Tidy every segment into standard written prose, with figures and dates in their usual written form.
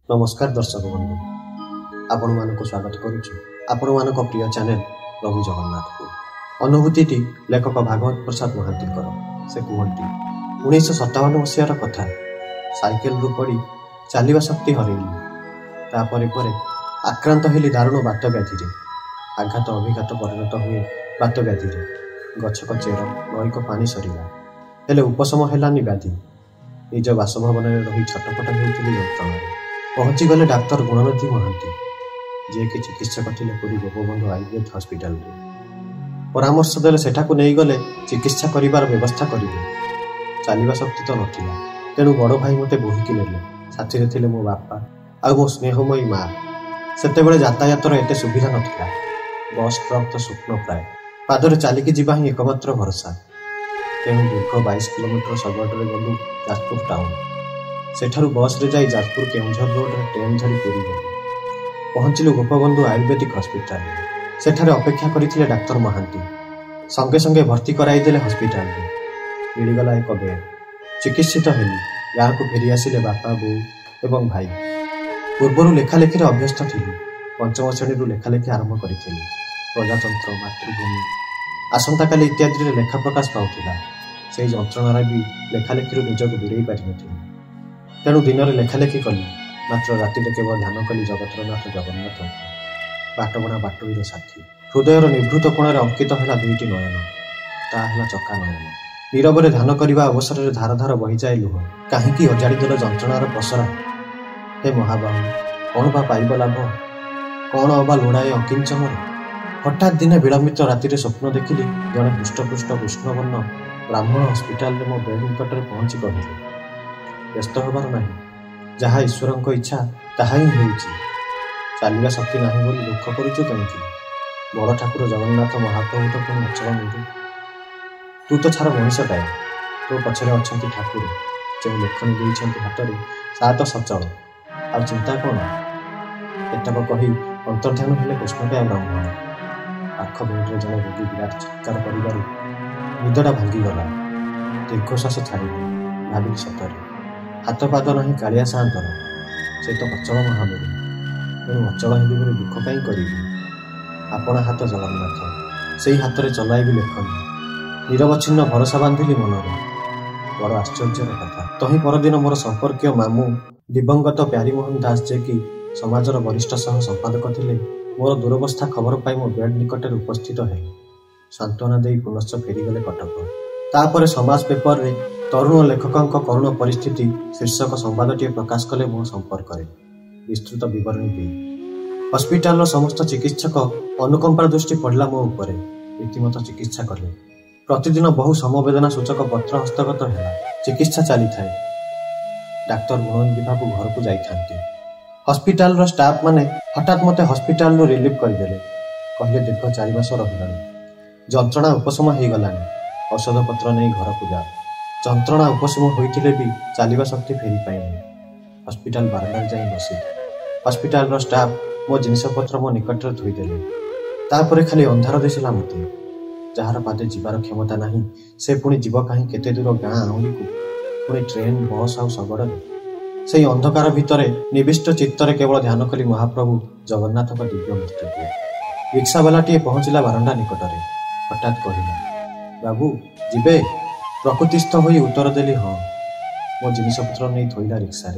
नमस्कार दर्शक बंधु आपण मानक स्वागत करुछु आपण मानक प्रिय चैनल प्रभु जगन्नाथ को अनुभूति लेखक भागवत प्रसाद महांती से कहती 1957 मसीहार कथा साइकेल रु पड़ी चलवा शक्ति हरैली तापर आक्रांत हेली दारुण बात व्याधि आघात अभिघात परिणत हुए बात व्याधि गछक चेर नईक पानी सरीला हेले उपशम हेलानी व्याधि निज बासभवन रही छटपट होती यंत्रणा पहुँची गले डाक्तर गुणवती महांती जे कि चिकित्सक थे पुरी गोपबंधु आयुर्वेद हस्पिटाल परामर्श देले सेठाकु नहीं गले चिकित्सा करिवार व्यवस्था करिवे चलवा शक्ति तो नथिला तेणु बड़ भाई मते बोहिकी नेले साथी रे थिले मो बापा आ मो स्नेहमयी माँ सेतेबेले यातायातर एते सुविधा नथिला बस ट्रक तो स्वप्न प्राय पादरे चलिकी जीवा ही एकमात्र भरोसा तेणु दीर्घ 22 किलोमीटर सबटरे गलु जाजपुर टाउन सेठारु बस रे जाई जाजपुर केउझर रोड रे ट्रेन धरी पुरी गलु पहुंचलु गोपबंधु आयुर्वेदिक हस्पिटाल सेठारे अपेक्षा करिथिले डाक्टर महांती संगे संगे भर्ती कराई देले हस्पिटाल रे मिलिगला एक बेड चिकित्सित हेली गाँ को फेरी आसिले बापा बो एवं भाई पूर्वर लेखालेखी अभ्यस्त थिली पंचम श्रेणी लेखालेखी आरंभ करिथिली प्रजातंत्र मातृभूमि आसंता काली इत्यादि लेखा प्रकाश पाउथिला से जंत्रणार भी लेखालेखी निजक दूरे पारि नथिली तेणु दिन में लेखालेखी कली मात्र राति केवल ध्यान कली जगतरनाथ जगन्नाथ बाटबणा बाटोईर साथी हृदयर निभृत कोण अंकित है दुईटी नयन ताहा चका नयन नीरव ध्यान करने अवसर में धार धार बही जाए लुह कहीं अजाड़ीदेल जंत्रणार पसरा हे महाबाहु कौन बा पाइब लाभ कौन अबा लोड़ाए अकिंचन हठात दिने विलंबित राति स्वप्न देखिली जड़े पृष्ठपृष्ठ कृष्णवर्ण ब्राह्मण हस्पिटाल मो बेड निकट पहुंची कहले व्यस्त हबार ना जहाँ ईश्वर इच्छा ताहा ही होउछि चलवा शक्ति ना बोली दुख करुचु कहीं बड़ ठाकुर जगन्नाथ महाप्रभु तो पुणी अचल नुरु तू तो छार मनीषटाए तो पछरे अच्छा ठाकुर जो लेखनी देते हाथ में सा तो सचल आ चिंता कौन एतक कही अंतर्ध्यान हेले कृष्णप्रिया ब्राह्मण पाख बेड्रे जड़े रोगी विराट चित्कार कर निदटा भांगीगला दीर्घश्वास छाड़ी भाविली सतरे हाथ पाद ना कालिया सागर से तो अचल महाबली तेणु अचल हेली बोली दुख कहीं करी आपण हाथ जगन्नाथ से हाथ में चलाइबी लेखनी निरवच्छिन्न भरोसा बांधिली मनरे बड़ आश्चर्यर कथा तही परदिन मोर संपर्कीय मामू दिवंगत प्यारीमोहन दास जे कि समाजर वरिष्ठ सह संपादक थिले मोर दुरवस्था खबर पाई मो बेड निकट उपस्थित है सांत्वना दे पुनश्च फेरीगले कटक तापर समाज पेपर रे तरुण लेखकों करुण परिस्थिति शीर्षक संवादटी प्रकाश कले मो संपर्क विस्तृत बरणी दे हस्पिटाल समस्त चिकित्सक अनुकंपा दृष्टि पड़ला मो उपर रीतिमत चिकित्सा कले प्रतिदिन बहु समवेदना सूचक पत्र हस्तगत है चिकित्सा चली थाए डाक्तर मोहन विभा को घर को जाई हस्पिटाल स्टाफ माने हठात मते हस्पिटाल रिलीफ करदेले कहले दीर्घ 4 मास रहिलानी जंत्रणा उपशम हो गलानी औषध पत्र नहीं घर को जा जंत्रणा उपशम होइतिले भी चलवा शक्ति फेरी पाइनी हस्पिटाल बारंडार जाई बसी हस्पिटाल स्टाफ मो जिनपत्र मो निकट धोईदेले तापर खाली अंधार दिसला मते जार पादे जीवार क्षमता नहीं से पुणी जीव कहीं केते दूर गाँ आउली को पुणी ट्रेन बस आउ शगड़े से अंधकार भितर निविष्ट चित्तरे केवल ध्यान कली महाप्रभु जगन्नाथ दिव्य मूर्ति को रिक्शावालाटी पहुंचला बारंडा निकटरे हठात कहला बाबू जीवे प्रकृतिस्थ हो उत्तर देली हाँ मो जिनपत्र नहीं थोड़ा रिक्शा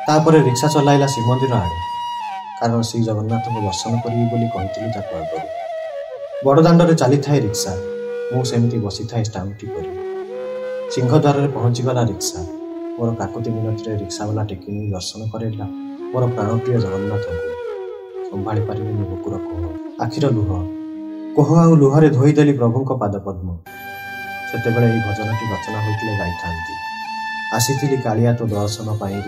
तापर रिक्शा चलाइला श्रीमंदिर आड़े कारण श्री जगन्नाथ को दर्शन करी आगु बड़दाण्डे चली थाए रिक्शा मुझे बसी थाए स्टाम्पटी पर सिंहद्वार पहुंचीगला रिक्शा मोर काकुति मिनट रिक्शावाला टेकी दर्शन करेला मोर प्राणप्रिय जगन्नाथ को संभाली पारे बुकुर कोह आखिर लुह कोह आ लुहरे धोईदेली प्रभु पाद पद्म से भजनटी रचना होते गाई आसी कालिया तो दर्शन पाई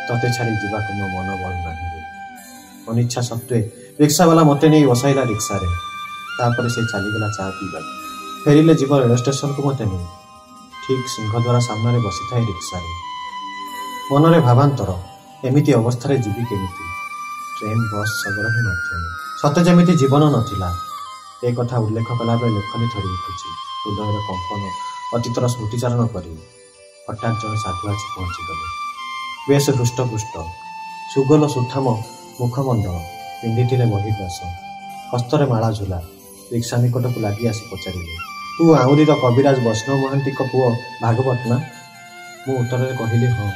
तते छाड़ी जावाक मो मन बल ना अनिच्छा सत्वे रिक्शावाला मते नहीं बसाइला रिक्शा तापर से चलीगला चा पीवा फेरिले जीव रेल स्टेशन को मत नहीं ठीक सिंहद्वार सामने बसी थाए रिक्शा मनरे भावांतर एमिति अवस्था जीवी केमिति ट्रेन बस शगड़ ही नथिले सते जमिति जीवन नथिला ए कथा उल्लेख कला बेले लेखनी थरी उठुछि हृदय कंपन अतीतर स्मृतिचारण करी हठात जड़े साधु आसी पहुंची गले बेस हृष्टपुष्ट ସୁଗୋଲ ସୁଠାମ ମୁଖମଣ୍ଡଳ, ପିନ୍ଧିଥିଲେ ବହିବ୍ୟାସ, ହସ୍ତରେ ମାଳା ଝୁଲା। ରିକ୍ସା ନିକଟକୁ ଲାଗି ଆସି ପଚାରିଲେ, ତୁ ଆଉରିର କବିରାଜ ବୈଷ୍ଣବ ମହାନ୍ତିଙ୍କ ପୁଅ ଭାଗବତ ନା? ମୁଁ ଉତ୍ତରରେ କହିଲି, ହଁ।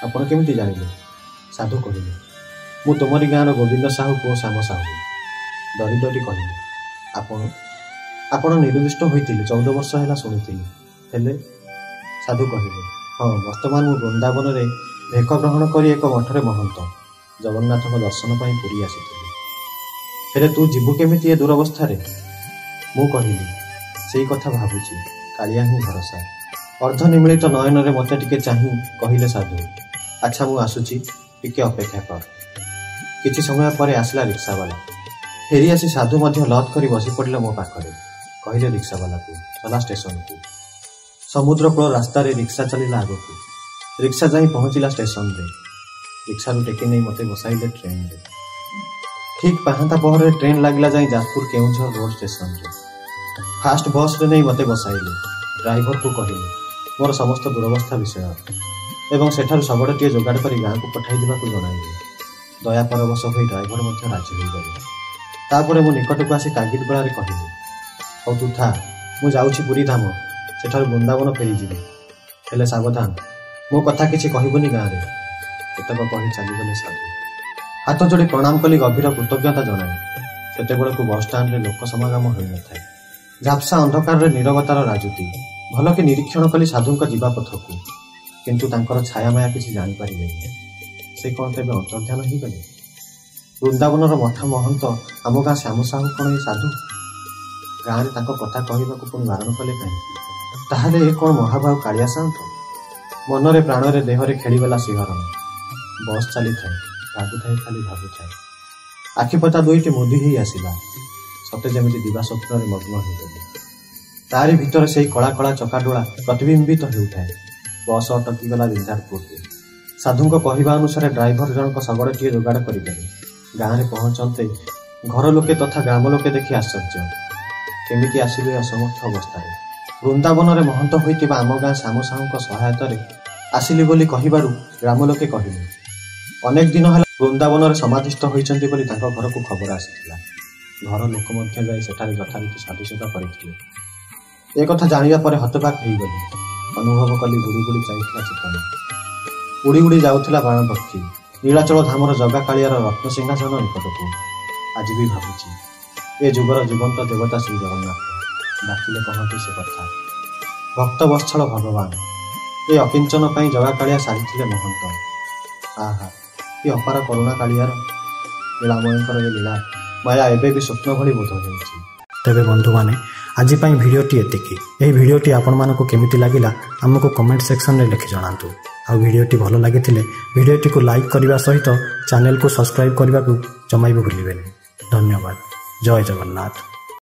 ଆପଣ କେମିତି ଜାଣିଲେ? ସାଧୁ କହିଲେ, ମୁଁ ତୁମରି ଗାଁର ଗୋବିନ୍ଦ ସାହୁ ପୁଅ ଶ୍ୟାମ ସାହୁ। ଡରି ଡରି କହିଲି, ଆପଣ ନିରୁଦ୍ଦିଷ୍ଟ ହୋଇଥିଲେ 14 ବର୍ଷ ହେଲା ଶୁଣିଥିଲି। ହେଲେ? ସାଧୁ କହିଲେ, ହଁ, ବର୍ତ୍ତମାନ ମୁଁ ବୃନ୍ଦାବନରେ ଭେକ ଗ୍ରହଣ କରି ଏକ ମଠରେ ମହନ୍ତ, ଜଗନ୍ନାଥଙ୍କ ଦର୍ଶନ ପାଇଁ ପୁରୀ ଆସିଥିଲି। ହେଲେ ତୁ ଯିବୁ କେମିତି ଏ ଦୂରବସ୍ଥାରେ? ମୁଁ କହିଲି, ସେଇ କଥା ଭାବୁଛି, କାଳିଆ ହିଁ ଭରସା। ଅର୍ଦ୍ଧନିମିଳିତ ନୟନରେ ମୋତେ ଟିକେ ଚାହିଁ କହିଲେ ସାଧୁ, ଆଚ୍ଛା ମୁଁ ଆସୁଛି, ଟିକେ ଅପେକ୍ଷା କର। କିଛି ସମୟ ପରେ ଆସିଲା ରିକ୍ସାବାଲା। ଫେରି ଆସି ସାଧୁ ମଧ୍ୟ ଲଥ୍ କରି ବସି ପଡ଼ିଲେ ମୋ ପାଖରେ। କହିଲେ ରିକ୍ସାବାଲାକୁ, ଚଲା ଷ୍ଟେସନକୁ। ସମୁଦ୍ର କୂଳ ରାସ୍ତାରେ ରିକ୍ସା ଚାଲିଲା ଆଗକୁ। ରିକ୍ସା ଯାଇ ପହଞ୍ଚିଲା ଷ୍ଟେସନରେ। ରିକ୍ସାରୁ ଟେକି ନେଇ ମୋତେ ବସାଇଲେ ଟ୍ରେନରେ। ଠିକ୍ ପାହାନ୍ତା ପହରରେ ଟ୍ରେନ୍ ଲାଗିଲା ଯାଇ ଯାଜପୁର କେଉଁଝର ରୋଡ୍ ଷ୍ଟେସନରେ। ଫାଷ୍ଟ ବସ୍ରେ ନେଇ ମୋତେ ବସାଇଲେ। ଡ୍ରାଇଭରକୁ କହିଲେ ମୋର ସମସ୍ତ ଦୁରବସ୍ଥା ବିଷୟ ଏବଂ ସେଠାରୁ ଶଗଡ଼ଟିଏ ଯୋଗାଡ଼ କରି ଗାଁକୁ ପଠାଇ ଦେବାକୁ ଜଣାଇଲେ। ଦୟା ପରବଶ ହୋଇ ଡ୍ରାଇଭର ମଧ୍ୟ ରାଜି ହୋଇଗଲେ। ତାପରେ ମୁଁ ନିକଟକୁ ଆସି ତାଗିଦ ବେଳାରେ କହିଲି, ହଉ ତୁ ଥା, ମୁଁ ଯାଉଛି ପୁରୀ ଧାମ, ସେଠାରୁ ବୃନ୍ଦାବନ ଫେରିଯିବି। ହେଲେ ସାବଧାନ, ମୋ କଥା କିଛି କହିବୁନି ଗାଁରେ। ଏତକ କହି ଚାଲିଗଲେ ସାଧୁ। ହାତ ଯୋଡ଼ି ପ୍ରଣାମ କଲି ଗଭୀର କୃତଜ୍ଞତା ଜଣାଇ। ସେତେବେଳକୁ ବସ୍ଷ୍ଟାଣ୍ଡରେ ଲୋକ ସମାଗମ ହୋଇନଥାଏ। ଝାପ୍ସା ଅନ୍ଧକାରରେ ନୀରବତାର ରାଜୁତି। ଭଲକି ନିରୀକ୍ଷଣ କଲି ସାଧୁଙ୍କ ଯିବା ପଥକୁ, କିନ୍ତୁ ତାଙ୍କର ଛାୟାମାୟା କିଛି ଜାଣିପାରିଲେନି। ସେ କ'ଣ ତେବେ ଅନ୍ତର୍ଧ୍ୟାନ ହୋଇଗଲେ? ବୃନ୍ଦାବନର ମଠ ମହନ୍ତ ଆମ ଗାଁ ଶ୍ୟାମ ସାହୁ କ'ଣ ଏ ସାଧୁ? ଗାଁରେ ତାଙ୍କ କଥା କହିବାକୁ ପୁଣି ବାରଣ କଲେ କାହିଁକି? ତାହେଲେ ଏ କ'ଣ ମହାବାହୁ କାଳିଆ ସାଆନ୍ତ? ମନରେ ପ୍ରାଣରେ ଦେହରେ ଖେଳିଗଲା ଶିହରଣ। ବସ୍ ଚାଲିଥାଏ, ଭାବୁଥାଏ, ଖାଲି ଭାବୁଥାଏ। ଆଖିପତା ଦୁଇଟି ମୁଦି ହେଇ ଆସିଲା, ସତେ ଯେମିତି ଦିବା ସ୍ୱପ୍ନରେ ମଗ୍ନ ହୋଇଗଲେ। ତାରି ଭିତରେ ସେଇ କଳା କଳା ଚକାଡୋଳା ପ୍ରତିବିମ୍ବିତ ହେଉଥାଏ। ବସ୍ ଅଟକିଗଲା ବିନ୍ଦାରପୁରରେ। ସାଧୁଙ୍କ କହିବା ଅନୁସାରେ ଡ୍ରାଇଭର ଜଣକ ଶଗଡ଼ଟିଏ ଯୋଗାଡ଼ କରିଦେଲେ। ଗାଁରେ ପହଞ୍ଚନ୍ତେ ଘର ଲୋକେ ତଥା ଗ୍ରାମ ଲୋକେ ଦେଖି ଆଶ୍ଚର୍ଯ୍ୟ। କେମିତି ଆସିଲେ ଅସମର୍ଥ ଅବସ୍ଥାରେ? ବୃନ୍ଦାବନରେ ମହନ୍ତ ହୋଇଥିବା ଆମ ଗାଁ ଶ୍ୟାମ ସାହୁଙ୍କ ସହାୟତାରେ ଆସିଲି ବୋଲି କହିବାରୁ ଗ୍ରାମ ଲୋକେ କହିଲେ, ଅନେକ ଦିନ ହେଲା ବୃନ୍ଦାବନରେ ସମାଧିସ୍ଥ ହୋଇଛନ୍ତି ବୋଲି ତାଙ୍କ ଘରକୁ ଖବର ଆସିଥିଲା। ଘର ଲୋକ ମଧ୍ୟ ଯାଇ ସେଠାରେ ଯଥାରୀତି ସାଧୁସେବା କରିଥିଲେ। ଏ କଥା ଜାଣିବା ପରେ ହତବାକ୍ ହେଇଗଲି। ଅନୁଭବ କଲି ବୁଡ଼ି ବୁଡ଼ି ଯାଇଥିଲା ଚେତନା। ଉଡ଼ି ଉଡ଼ି ଯାଉଥିଲା ବାଣପକ୍ଷୀ ନୀଳାଚଳ ଧାମର ଜଗା କାଳିଆର ରତ୍ନସିଂହାସନ ନିକଟକୁ। ଆଜି ବି ଭାବୁଛି, ଏ ଯୁଗର ଜୀବନ୍ତ ଦେବତା ଶ୍ରୀ ଜଗନ୍ନାଥ। ଡାକିଲେ କହନ୍ତି ସେ କଥା। ଭକ୍ତ ବତ୍ସଳ ଭଗବାନ ଏ ଅକିଞ୍ଚନ ପାଇଁ ଜଗା କାଳିଆ ସାରିଥିଲେ ମହନ୍ତ। ଆହା, ଏ ଅପାର କରୁଣା କାଳିଆର, ଲୀଳାମୟଙ୍କର ଏ ଲୀଳା ମାୟା ଏବେ ବି ସ୍ୱପ୍ନ ଭଳି ବୋଧ ହେଉଛି। ତେବେ ବନ୍ଧୁମାନେ, ଆଜି ପାଇଁ ଭିଡ଼ିଓଟି ଏତିକି। ଏହି ଭିଡ଼ିଓଟି ଆପଣମାନଙ୍କୁ କେମିତି ଲାଗିଲା ଆମକୁ କମେଣ୍ଟ ସେକ୍ସନରେ ଲେଖି ଜଣାନ୍ତୁ। ଆଉ ଭିଡ଼ିଓଟି ଭଲ ଲାଗିଥିଲେ ଭିଡ଼ିଓଟିକୁ ଲାଇକ୍ କରିବା ସହିତ ଚ୍ୟାନେଲକୁ ସବସ୍କ୍ରାଇବ୍ କରିବାକୁ ଜମା ବି ଭୁଲିବେନି। ଧନ୍ୟବାଦ। ଜୟ ଜଗନ୍ନାଥ।